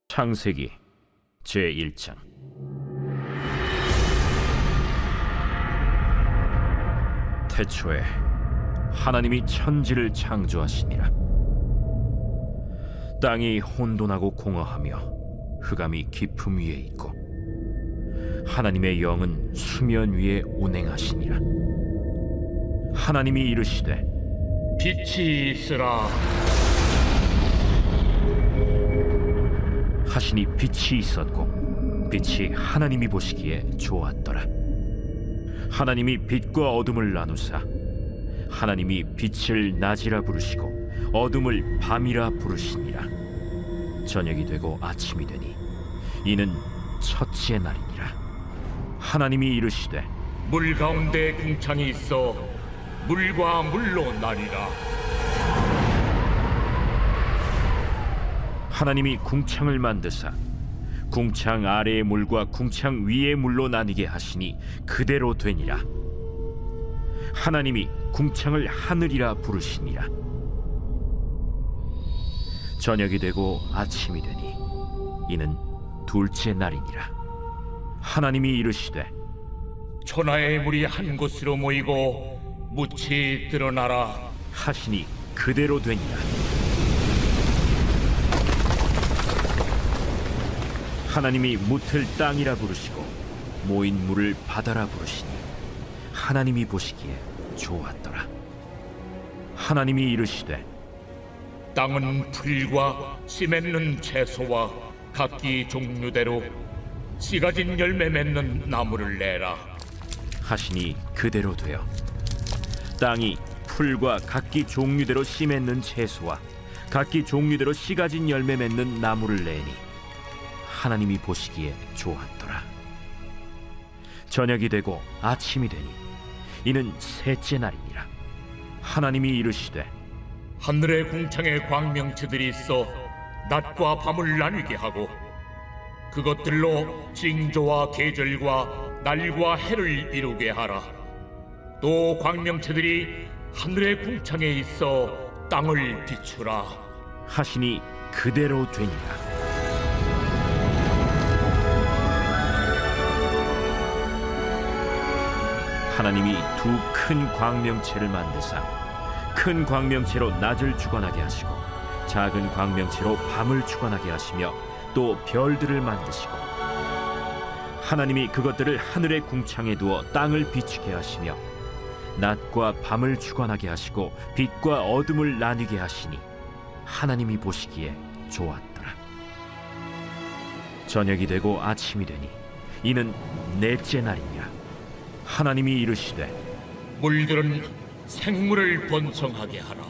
창세기 제1장. 태초에 하나님이 천지를 창조하시니라. 땅이 혼돈하고 공허하며 흑암이 깊음 위에 있고 하나님의 영은 수면 위에 운행하시니라. 하나님이 이르시되 빛이 있으라. 하시니 빛이 있었고 빛이 하나님이 보시기에 좋았더라. 하나님이 빛과 어둠을 나누사 하나님이 빛을 낮이라 부르시고 어둠을 밤이라 부르시니라. 저녁이 되고 아침이 되니 이는 첫째 날이니라. 하나님이 이르시되 물 가운데 궁창이 있어 물과 물로 나뉘라. 하나님이 궁창을 만드사 궁창 아래의 물과 궁창 위의 물로 나뉘게 하시니 그대로 되니라. 하나님이 궁창을 하늘이라 부르시니라. 저녁이 되고 아침이 되니 이는 둘째 날이니라. 하나님이 이르시되 천하의 물이 한 곳으로 모이고 묻이 드러나라. 하시니 그대로 되니라. 하나님이 묻을 땅이라 부르시고 모인 물을 바다라 부르시니 하나님이 보시기에 좋았더라. 하나님이 이르시되 땅은 풀과 씨 맺는 채소와 각기 종류대로 씨 가진 열매 맺는 나무를 내라. 하시니 그대로 되어 땅이 풀과 각기 종류대로 씨 맺는 채소와 각기 종류대로 씨 가진 열매 맺는 나무를 내니 하나님이 보시기에 좋았더라. 저녁이 되고 아침이 되니 이는 셋째 날이니라. 하나님이 이르시되 하늘의 궁창에 광명체들이 있어 낮과 밤을 나뉘게 하고 그것들로 징조와 계절과 날과 해를 이루게 하라. 또 광명체들이 하늘의 궁창에 있어 땅을 비추라. 하시니 그대로 되니라. 하나님이 두 큰 광명체를 만드사 큰 광명체로 낮을 주관하게 하시고 작은 광명체로 밤을 주관하게 하시며 또 별들을 만드시고 하나님이 그것들을 하늘의 궁창에 두어 땅을 비추게 하시며 낮과 밤을 주관하게 하시고 빛과 어둠을 나뉘게 하시니 하나님이 보시기에 좋았더라. 저녁이 되고 아침이 되니 이는 넷째 날이니라. 하나님이 이르시되 물들은 생물을 번성하게 하라.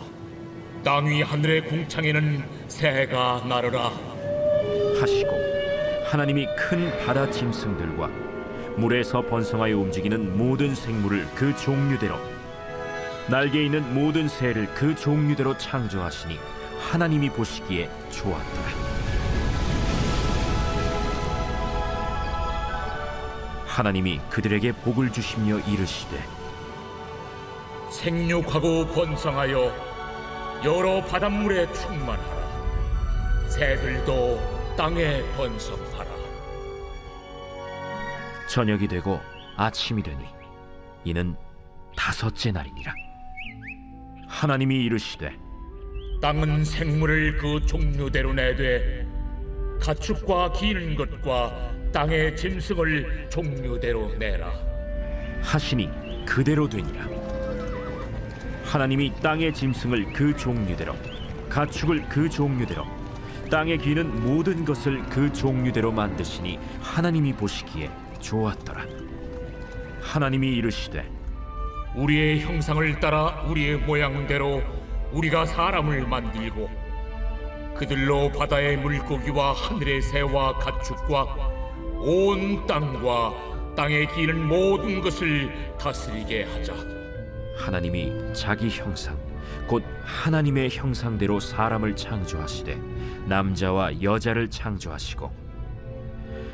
땅 위 하늘의 궁창에는 새가 나르라. 하시고 하나님이 큰 바다 짐승들과 물에서 번성하여 움직이는 모든 생물을 그 종류대로 날개 있는 모든 새를 그 종류대로 창조하시니 하나님이 보시기에 좋았더라. 하나님이 그들에게 복을 주시며 이르시되 생육하고 번성하여 여러 바닷물에 충만하라. 새들도 땅에 번성하라. 저녁이 되고 아침이 되니 이는 다섯째 날이니라. 하나님이 이르시되 땅은 생물을 그 종류대로 내되 가축과 기는 것과 땅의 짐승을 종류대로 내라. 하시니 그대로 되니라. 하나님이 땅의 짐승을 그 종류대로 가축을 그 종류대로 땅에 기는 모든 것을 그 종류대로 만드시니 하나님이 보시기에 좋았더라. 하나님이 이르시되 우리의 형상을 따라 우리의 모양대로 우리가 사람을 만들고 그들로 바다의 물고기와 하늘의 새와 가축과 온 땅과 땅에 기는 모든 것을 다스리게 하자. 하나님이 자기 형상 곧 하나님의 형상대로 사람을 창조하시되 남자와 여자를 창조하시고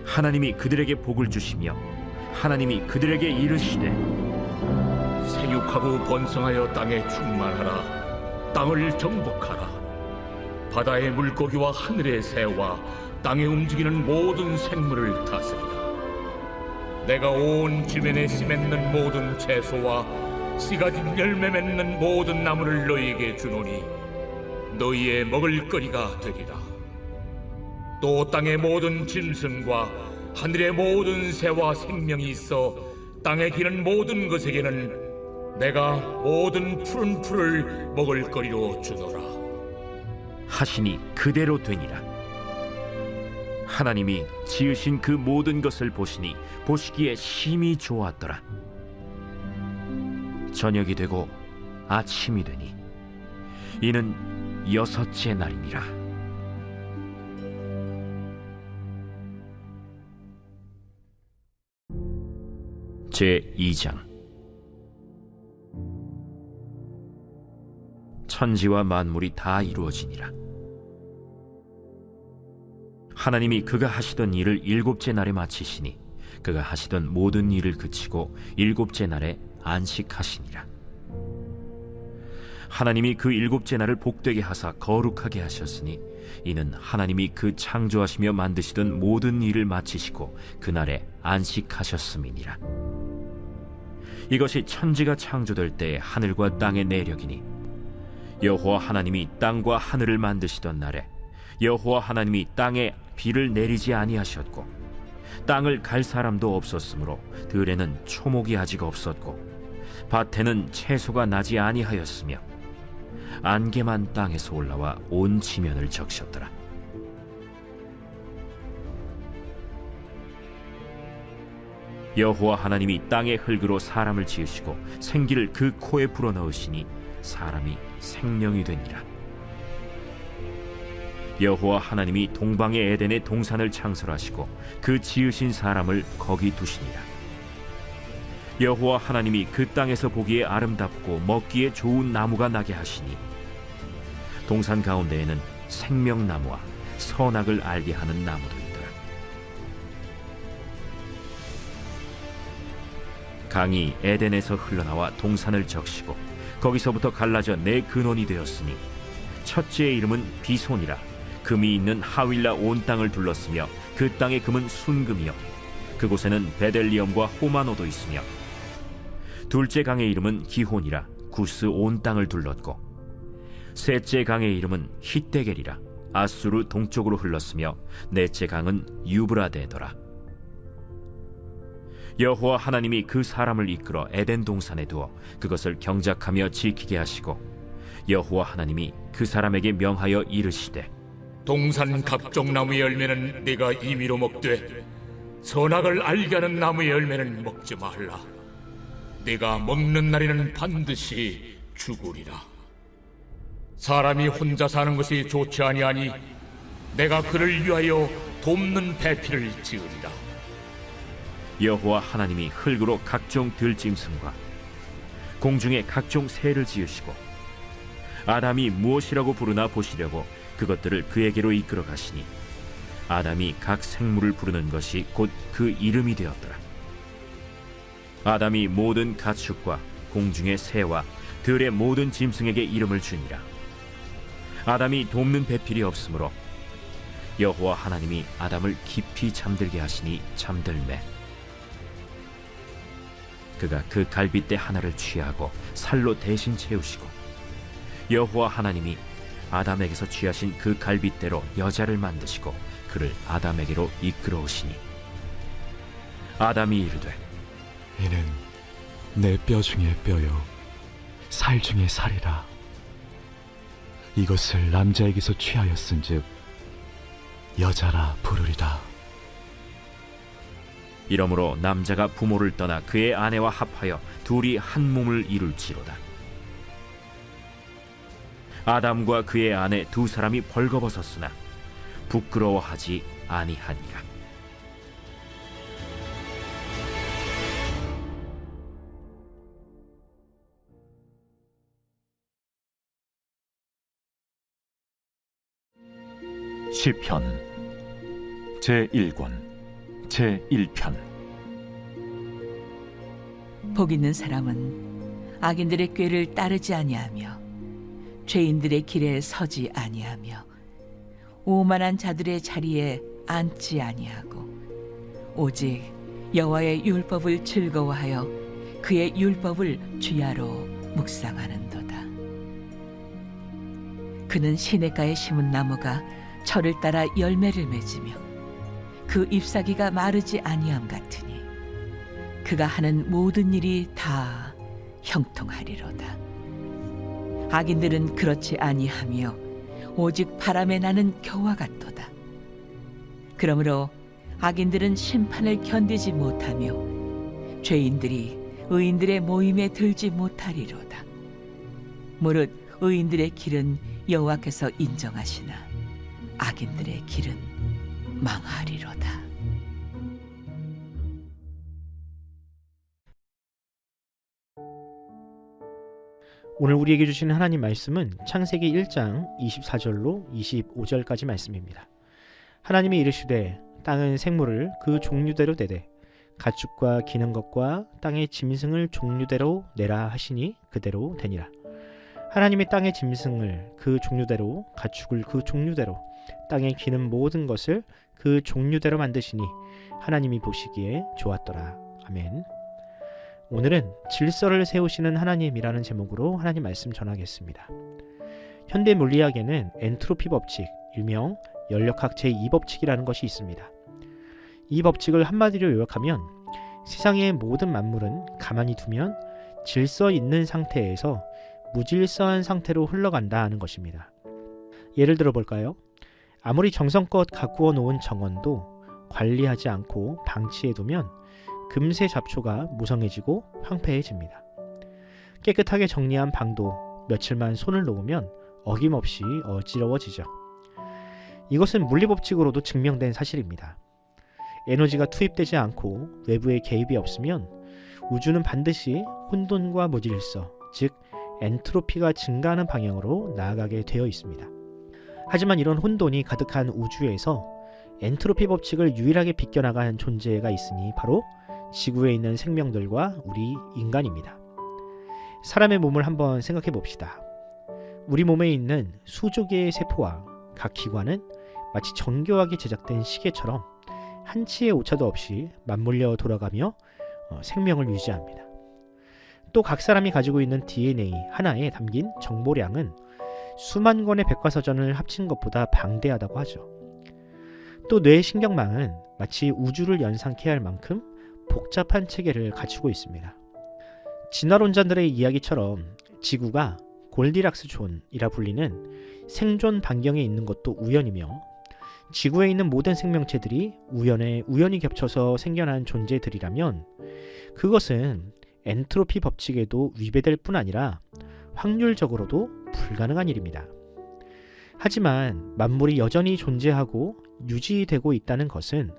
하나님이 그들에게 복을 주시며 하나님이 그들에게 이르시되 생육하고 번성하여 땅에 충만하라. 땅을 정복하라. 바다의 물고기와 하늘의 새와 땅에 움직이는 모든 생물을 다스리라. 내가 온 지면에 씨 맺는 모든 채소와 씨 가진 열매 맺는 모든 나무를 너희에게 주노니 너희의 먹을거리가 되리라. 또 땅의 모든 짐승과 하늘의 모든 새와 생명이 있어 땅에 기는 모든 것에게는 내가 모든 푸른 풀을 먹을거리로 주노라. 하시니 그대로 되니라. 하나님이 지으신 그 모든 것을 보시니 보시기에 심히 좋았더라. 저녁이 되고 아침이 되니 이는 6째 날이니라. 제2장. 천지와 만물이 다 이루어지니라. 하나님이 그가 하시던 일을 7째 날에 마치시니 그가 하시던 모든 일을 그치고 7째 날에 안식하시니라. 하나님이 그 7째 날을 복되게 하사 거룩하게 하셨으니 이는 하나님이 그 창조하시며 만드시던 모든 일을 마치시고 그날에 안식하셨음이니라. 이것이 천지가 창조될 때에 하늘과 땅의 내력이니 여호와 하나님이 땅과 하늘을 만드시던 날에 여호와 하나님이 땅에 비를 내리지 아니하셨고 땅을 갈 사람도 없었으므로 들에는 초목이 아직 없었고 밭에는 채소가 나지 아니하였으며 안개만 땅에서 올라와 온 지면을 적셨더라. 여호와 하나님이 땅의 흙으로 사람을 지으시고 생기를 그 코에 불어넣으시니 사람이 생명이 되니라. 여호와 하나님이 동방의 에덴의 동산을 창설하시고 그 지으신 사람을 거기 두시니라. 여호와 하나님이 그 땅에서 보기에 아름답고 먹기에 좋은 나무가 나게 하시니 동산 가운데에는 생명나무와 선악을 알게 하는 나무도 있더라. 강이 에덴에서 흘러나와 동산을 적시고 거기서부터 갈라져 네 근원이 되었으니 첫째의 이름은 비손이라. 금이 있는 하윌라 온 땅을 둘렀으며 그 땅의 금은 순금이요 그곳에는 베델리엄과 호마노도 있으며 둘째 강의 이름은 기혼이라. 구스 온 땅을 둘렀고 셋째 강의 이름은 히데겔이라. 아수르 동쪽으로 흘렀으며 넷째 강은 유브라데더라. 여호와 하나님이 그 사람을 이끌어 에덴 동산에 두어 그것을 경작하며 지키게 하시고 여호와 하나님이 그 사람에게 명하여 이르시되 동산 각종 나무의 열매는 네가 임의로 먹되 선악을 알게 하는 나무의 열매는 먹지 말라. 네가 먹는 날에는 반드시 죽으리라. 사람이 혼자 사는 것이 좋지 아니하니 내가 그를 위하여 돕는 배필을 지으리라. 여호와 하나님이 흙으로 각종 들짐승과 공중에 각종 새를 지으시고 아담이 무엇이라고 부르나 보시려고 그것들을 그에게로 이끌어 가시니 아담이 각 생물을 부르는 것이 곧 그 이름이 되었더라. 아담이 모든 가축과 공중의 새와 들의 모든 짐승에게 이름을 주니라. 아담이 돕는 배필이 없으므로 여호와 하나님이 아담을 깊이 잠들게 하시니 잠들매 그가 그 갈빗대 하나를 취하고 살로 대신 채우시고 여호와 하나님이 아담에게서 취하신 그 갈빗대로 여자를 만드시고 그를 아담에게로 이끌어 오시니 아담이 이르되 이는 내 뼈 중에 뼈요 살 중에 살이라. 이것을 남자에게서 취하였은즉 여자라 부르리라. 이러므로 남자가 부모를 떠나 그의 아내와 합하여 둘이 한 몸을 이룰지로다. 아담과 그의 아내 두 사람이 벌거벗었으나 부끄러워하지 아니하니라. 시편 제1권 제1편. 복 있는 사람은 악인들의 꾀를 따르지 아니하며 죄인들의 길에 서지 아니하며 오만한 자들의 자리에 앉지 아니하고 오직 여호와의 율법을 즐거워하여 그의 율법을 주야로 묵상하는도다. 그는 시냇가에 심은 나무가 철을 따라 열매를 맺으며 그 잎사귀가 마르지 아니함 같으니 그가 하는 모든 일이 다 형통하리로다. 악인들은 그렇지 아니하며 오직 바람에 나는 겨와 같도다. 그러므로 악인들은 심판을 견디지 못하며 죄인들이 의인들의 모임에 들지 못하리로다. 무릇 의인들의 길은 여호와께서 인정하시나 악인들의 길은 망하리로다. 오늘 우리에게 주시는 하나님 말씀은 창세기 1장 24절로 25절까지 말씀입니다. 하나님이 이르시되 땅은 생물을 그 종류대로 내되 가축과 기는 것과 땅의 짐승을 종류대로 내라 하시니 그대로 되니라. 하나님이 땅의 짐승을 그 종류대로 가축을 그 종류대로 땅에 기는 모든 것을 그 종류대로 만드시니 하나님이 보시기에 좋았더라. 아멘. 오늘은 질서를 세우시는 하나님이라는 제목으로 하나님 말씀 전하겠습니다. 현대 물리학에는 엔트로피 법칙, 일명 연력학 제2법칙이라는 것이 있습니다. 이 법칙을 한마디로 요약하면 세상의 모든 만물은 가만히 두면 질서 있는 상태에서 무질서한 상태로 흘러간다 하는 것입니다. 예를 들어 볼까요? 아무리 정성껏 가꾸어 놓은 정원도 관리하지 않고 방치해 두면 금세 잡초가 무성해지고 황폐해집니다. 깨끗하게 정리한 방도 며칠만 손을 놓으면 어김없이 어지러워지죠. 이것은 물리법칙으로도 증명된 사실입니다. 에너지가 투입되지 않고 외부의 개입이 없으면 우주는 반드시 혼돈과 무질서, 즉 엔트로피가 증가하는 방향으로 나아가게 되어 있습니다. 하지만 이런 혼돈이 가득한 우주에서 엔트로피 법칙을 유일하게 비껴나가는 존재가 있으니 바로 지구에 있는 생명들과 우리 인간입니다. 사람의 몸을 한번 생각해 봅시다. 우리 몸에 있는 수조 개의 세포와 각 기관은 마치 정교하게 제작된 시계처럼 한치의 오차도 없이 맞물려 돌아가며 생명을 유지합니다. 또 각 사람이 가지고 있는 DNA 하나에 담긴 정보량은 수만 권의 백과사전을 합친 것보다 방대하다고 하죠. 또 뇌의 신경망은 마치 우주를 연상케 할 만큼 복잡한 체계를 갖추고 있습니다. 진화론자들의 이야기처럼 지구가 골디락스 존이라 불리는 생존 반경에 있는 것도 우연이며 지구에 있는 모든 생명체들이 우연히 겹쳐서 생겨난 존재들이라면 그것은 엔트로피 법칙에도 위배될 뿐 아니라 확률적으로도 불가능한 일입니다. 하지만 만물이 여전히 존재하고 유지되고 있다는 것은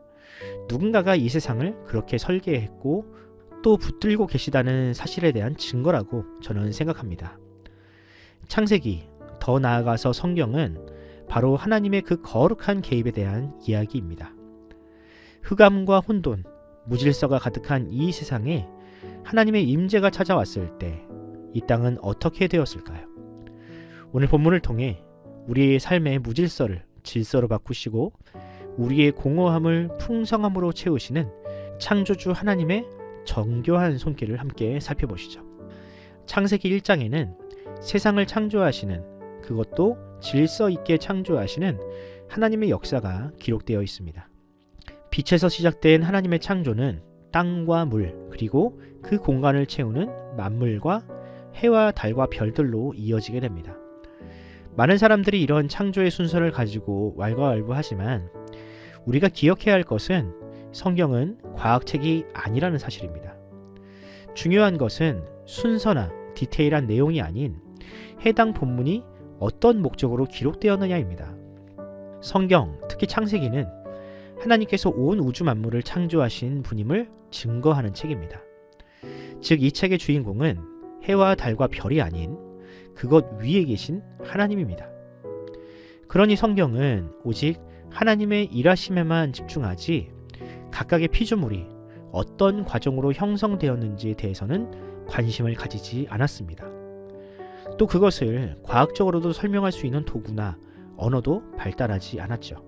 누군가가 이 세상을 그렇게 설계했고 또 붙들고 계시다는 사실에 대한 증거라고 저는 생각합니다. 창세기, 더 나아가서 성경은 바로 하나님의 그 거룩한 개입에 대한 이야기입니다. 흑암과 혼돈, 무질서가 가득한 이 세상에 하나님의 임재가 찾아왔을 때 이 땅은 어떻게 되었을까요? 오늘 본문을 통해 우리의 삶의 무질서를 질서로 바꾸시고 우리의 공허함을 풍성함으로 채우시는 창조주 하나님의 정교한 손길을 함께 살펴보시죠. 창세기 1장에는 세상을 창조하시는, 그것도 질서 있게 창조하시는 하나님의 역사가 기록되어 있습니다. 빛에서 시작된 하나님의 창조는 땅과 물, 그리고 그 공간을 채우는 만물과 해와 달과 별들로 이어지게 됩니다. 많은 사람들이 이런 창조의 순서를 가지고 왈가왈부하지만 우리가 기억해야 할 것은 성경은 과학책이 아니라는 사실입니다. 중요한 것은 순서나 디테일한 내용이 아닌 해당 본문이 어떤 목적으로 기록되었느냐입니다. 성경, 특히 창세기는 하나님께서 온 우주 만물을 창조하신 분임을 증거하는 책입니다. 즉, 이 책의 주인공은 해와 달과 별이 아닌 그것 위에 계신 하나님입니다. 그러니 성경은 오직 하나님의 일하심에만 집중하지 각각의 피조물이 어떤 과정으로 형성되었는지에 대해서는 관심을 가지지 않았습니다. 또 그것을 과학적으로도 설명할 수 있는 도구나 언어도 발달하지 않았죠.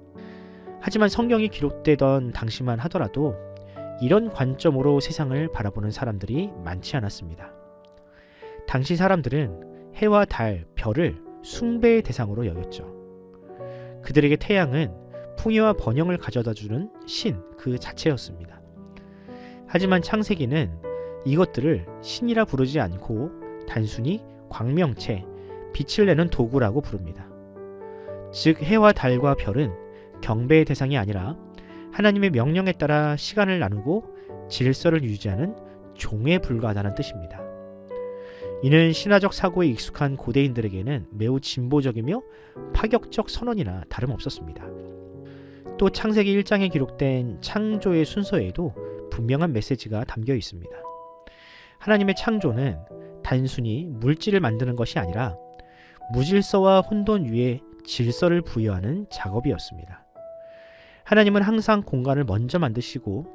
하지만 성경이 기록되던 당시만 하더라도 이런 관점으로 세상을 바라보는 사람들이 많지 않았습니다. 당시 사람들은 해와 달, 별을 숭배의 대상으로 여겼죠. 그들에게 태양은 풍요와 번영을 가져다주는 신 그 자체였습니다. 하지만 창세기는 이것들을 신이라 부르지 않고 단순히 광명체, 빛을 내는 도구라고 부릅니다. 즉 해와 달과 별은 경배의 대상이 아니라 하나님의 명령에 따라 시간을 나누고 질서를 유지하는 종에 불과하다는 뜻입니다. 이는 신화적 사고에 익숙한 고대인들에게는 매우 진보적이며 파격적 선언이나 다름없었습니다. 또 창세기 1장에 기록된 창조의 순서에도 분명한 메시지가 담겨 있습니다. 하나님의 창조는 단순히 물질을 만드는 것이 아니라 무질서와 혼돈 위에 질서를 부여하는 작업이었습니다. 하나님은 항상 공간을 먼저 만드시고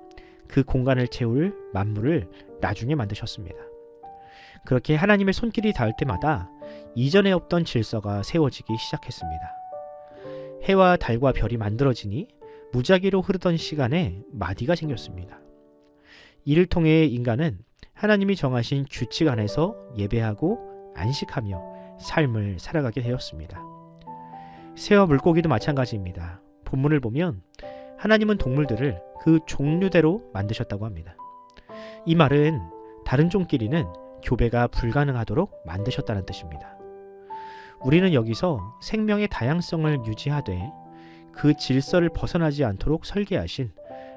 그 공간을 채울 만물을 나중에 만드셨습니다. 그렇게 하나님의 손길이 닿을 때마다 이전에 없던 질서가 세워지기 시작했습니다. 해와 달과 별이 만들어지니 무작위로 흐르던 시간에 마디가 생겼습니다. 이를 통해 인간은 하나님이 정하신 규칙 안에서 예배하고 안식하며 삶을 살아가게 되었습니다. 새와 물고기도 마찬가지입니다. 본문을 보면 하나님은 동물들을 그 종류대로 만드셨다고 합니다. 이 말은 다른 종끼리는 교배가 불가능하도록 만드셨다는 뜻입니다. 우리는 여기서 생명의 다양성을 유지하되 그 질서를 벗어나지 않도록 설계하신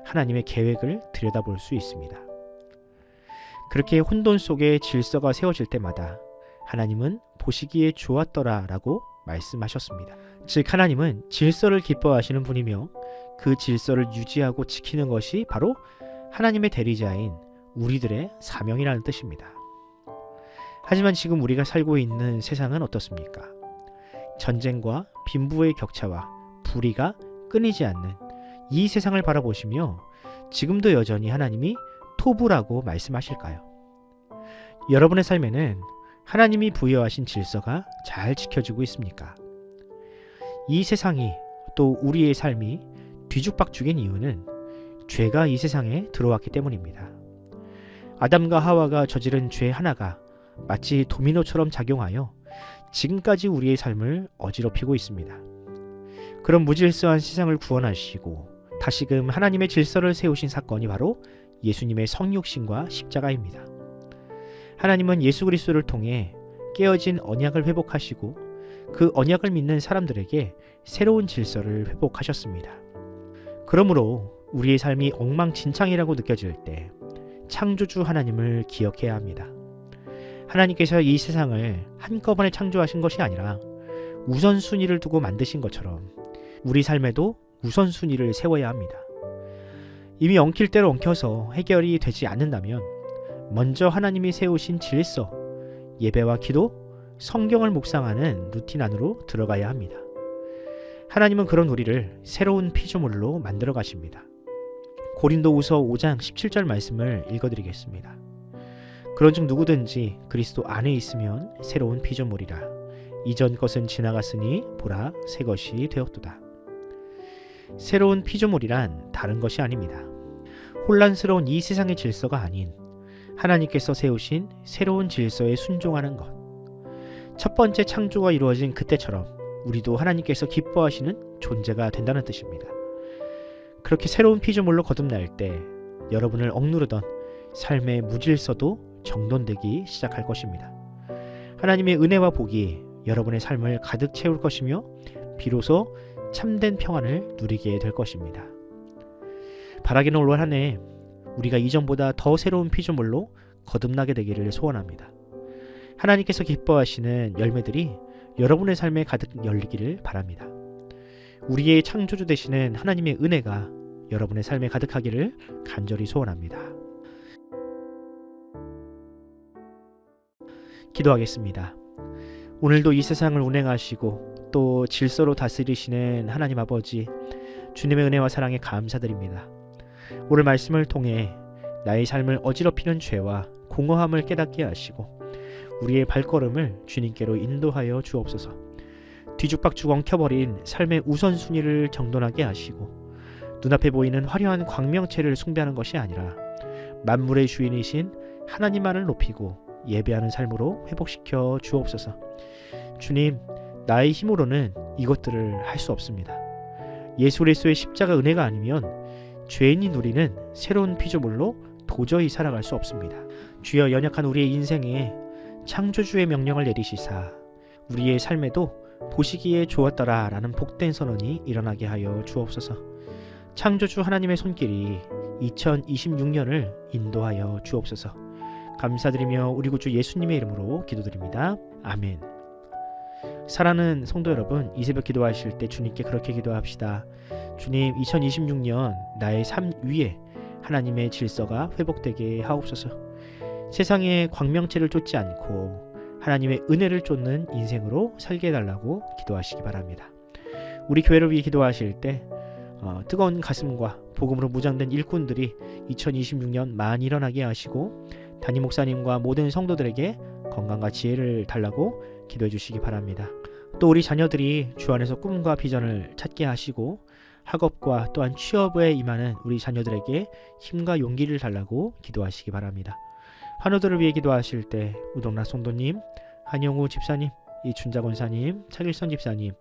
하나님의 계획을 들여다볼 수 있습니다. 그렇게 혼돈 속에 질서가 세워질 때마다 하나님은 보시기에 좋았더라 라고 말씀하셨습니다. 즉 하나님은 질서를 기뻐하시는 분이며 그 질서를 유지하고 지키는 것이 바로 하나님의 대리자인 우리들의 사명이라는 뜻입니다. 하지만 지금 우리가 살고 있는 세상은 어떻습니까? 전쟁과 빈부의 격차와 불의가 끊이지 않는 이 세상을 바라보시며 지금도 여전히 하나님이 토부라고 말씀하실까요? 여러분의 삶에는 하나님이 부여하신 질서가 잘 지켜지고 있습니까? 이 세상이 또 우리의 삶이 뒤죽박죽인 이유는 죄가 이 세상에 들어왔기 때문입니다. 아담과 하와가 저지른 죄 하나가 마치 도미노처럼 작용하여 지금까지 우리의 삶을 어지럽히고 있습니다. 그런 무질서한 세상을 구원하시고 다시금 하나님의 질서를 세우신 사건이 바로 예수님의 성육신과 십자가입니다. 하나님은 예수 그리스도를 통해 깨어진 언약을 회복하시고 그 언약을 믿는 사람들에게 새로운 질서를 회복하셨습니다. 그러므로 우리의 삶이 엉망진창이라고 느껴질 때 창조주 하나님을 기억해야 합니다. 하나님께서 이 세상을 한꺼번에 창조하신 것이 아니라 우선순위를 두고 만드신 것처럼 우리 삶에도 우선순위를 세워야 합니다. 이미 엉킬 대로 엉켜서 해결이 되지 않는다면 먼저 하나님이 세우신 질서, 예배와 기도, 성경을 묵상하는 루틴 안으로 들어가야 합니다. 하나님은 그런 우리를 새로운 피조물로 만들어 가십니다. 고린도후서 5장 17절 말씀을 읽어드리겠습니다. 그런즉 누구든지 그리스도 안에 있으면 새로운 피조물이라. 이전 것은 지나갔으니 보라 새 것이 되었도다. 새로운 피조물이란 다른 것이 아닙니다. 혼란스러운 이 세상의 질서가 아닌 하나님께서 세우신 새로운 질서에 순종하는 것. 첫 번째 창조가 이루어진 그때처럼 우리도 하나님께서 기뻐하시는 존재가 된다는 뜻입니다. 그렇게 새로운 피조물로 거듭날 때 여러분을 억누르던 삶의 무질서도 정돈되기 시작할 것입니다. 하나님의 은혜와 복이 여러분의 삶을 가득 채울 것이며 비로소 참된 평안을 누리게 될 것입니다. 바라기는 올 한 해 우리가 이전보다 더 새로운 피조물로 거듭나게 되기를 소원합니다. 하나님께서 기뻐하시는 열매들이 여러분의 삶에 가득 열리기를 바랍니다. 우리의 창조주 되시는 하나님의 은혜가 여러분의 삶에 가득하기를 간절히 소원합니다. 기도하겠습니다. 오늘도 이 세상을 운행하시고 또 질서로 다스리시는 하나님 아버지, 주님의 은혜와 사랑에 감사드립니다. 오늘 말씀을 통해 나의 삶을 어지럽히는 죄와 공허함을 깨닫게 하시고 우리의 발걸음을 주님께로 인도하여 주옵소서. 뒤죽박죽 엉켜버린 삶의 우선순위를 정돈하게 하시고 눈앞에 보이는 화려한 광명체를 숭배하는 것이 아니라 만물의 주인이신 하나님만을 높이고 예배하는 삶으로 회복시켜 주옵소서. 주님, 나의 힘으로는 이것들을 할 수 없습니다. 예수 그리스도의 십자가 은혜가 아니면 죄인이 누리는 새로운 피조물로 도저히 살아갈 수 없습니다. 주여, 연약한 우리의 인생에 창조주의 명령을 내리시사 우리의 삶에도 보시기에 좋았더라 라는 복된 선언이 일어나게 하여 주옵소서. 창조주 하나님의 손길이 2026년을 인도하여 주옵소서. 감사드리며 우리 구주 예수님의 이름으로 기도드립니다. 아멘. 사랑하는 성도 여러분, 이 새벽 기도하실 때 주님께 그렇게 기도합시다. 주님, 2026년 나의 삶 위에 하나님의 질서가 회복되게 하옵소서. 세상의 광명체를 쫓지 않고 하나님의 은혜를 쫓는 인생으로 살게 해달라고 기도하시기 바랍니다. 우리 교회를 위해 기도하실 때 뜨거운 가슴과 복음으로 무장된 일꾼들이 2026년 많이 일어나게 하시고 담임 목사님과 모든 성도들에게 건강과 지혜를 달라고 기도해 주시기 바랍니다. 또 우리 자녀들이 주 안에서 꿈과 비전을 찾게 하시고 학업과 또한 취업에 임하는 우리 자녀들에게 힘과 용기를 달라고 기도하시기 바랍니다. 환우들을 위해 기도하실 때 우동락 성도님, 한영우 집사님, 이춘자 권사님, 차길선 집사님,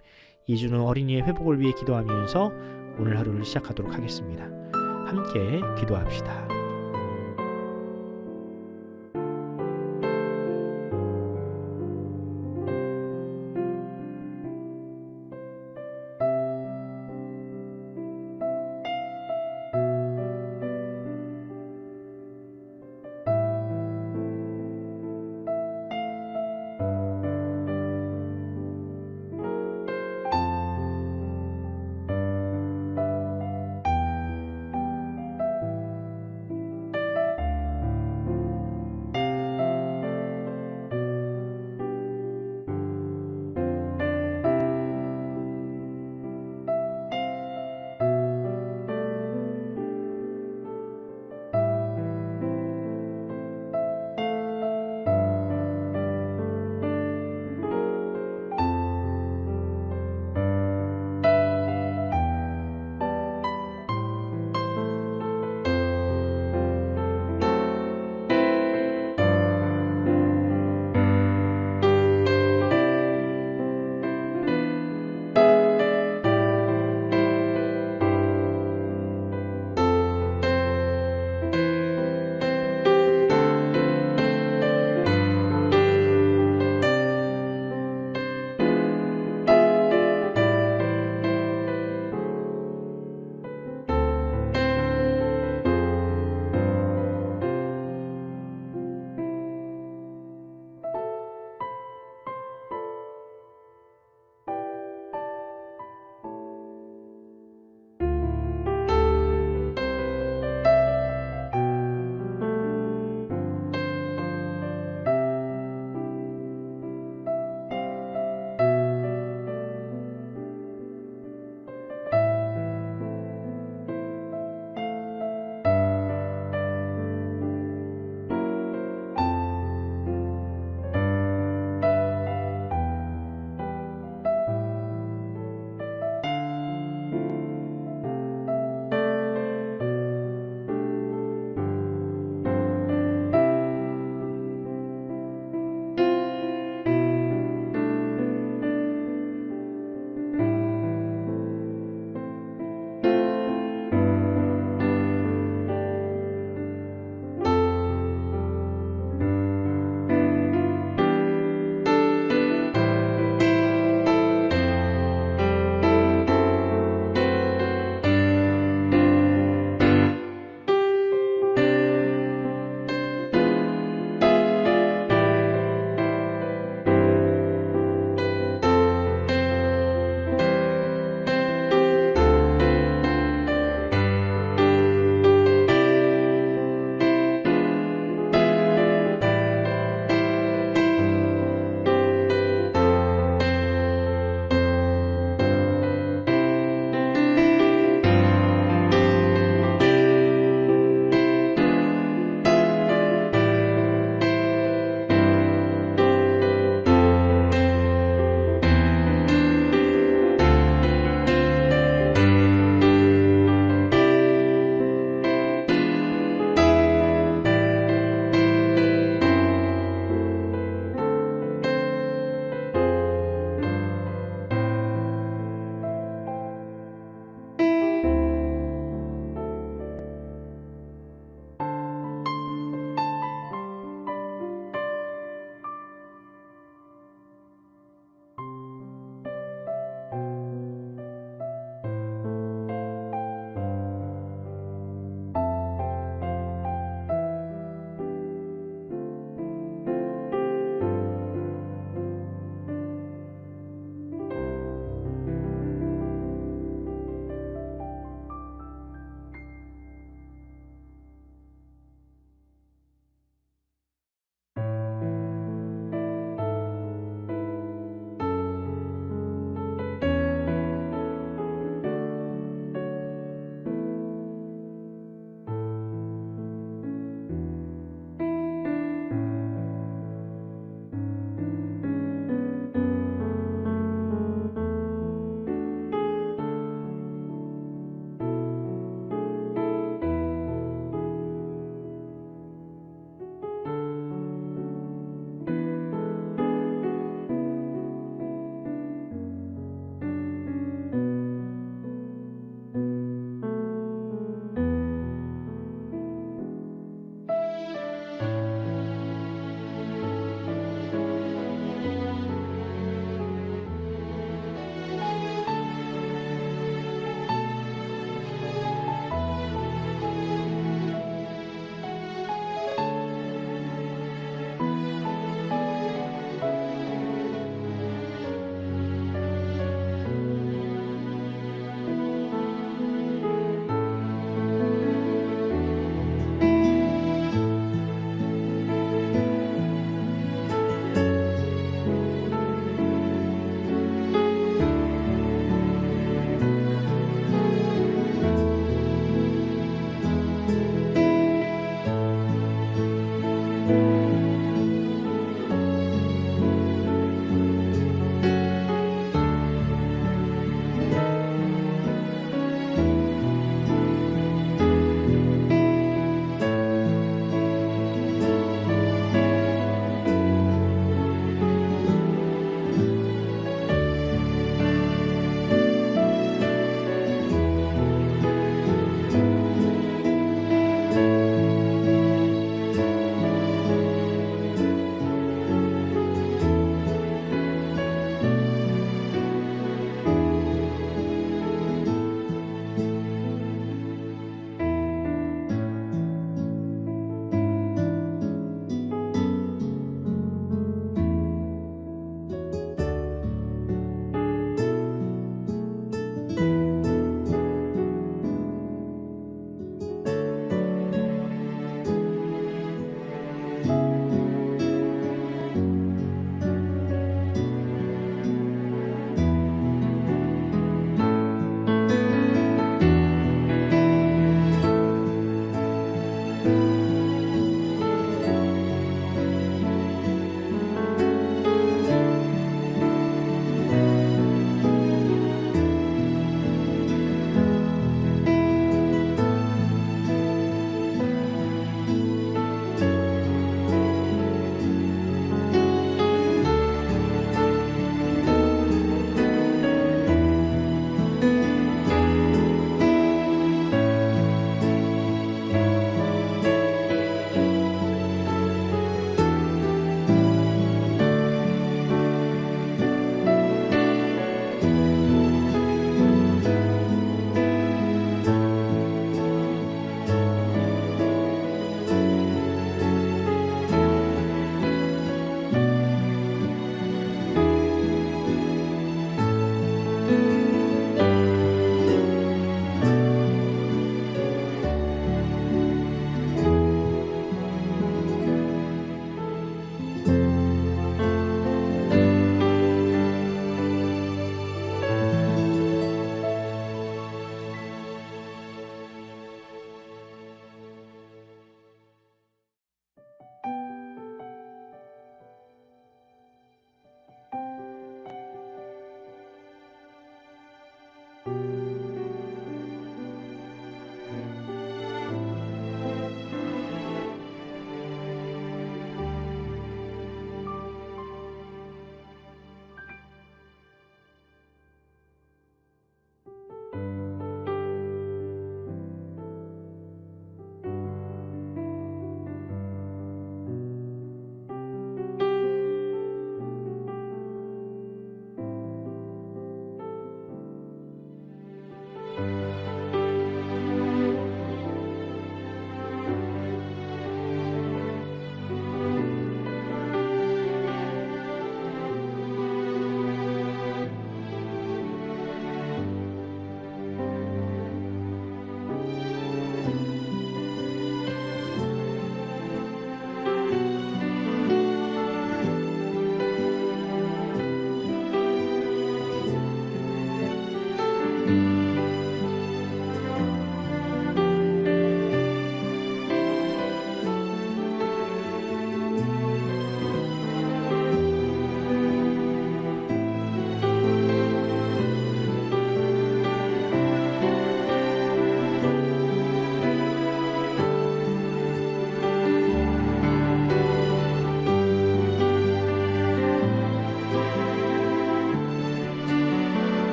이준우 어린이의 회복을 위해 기도하면서 오늘 하루를 시작하도록 하겠습니다. 함께 기도합시다.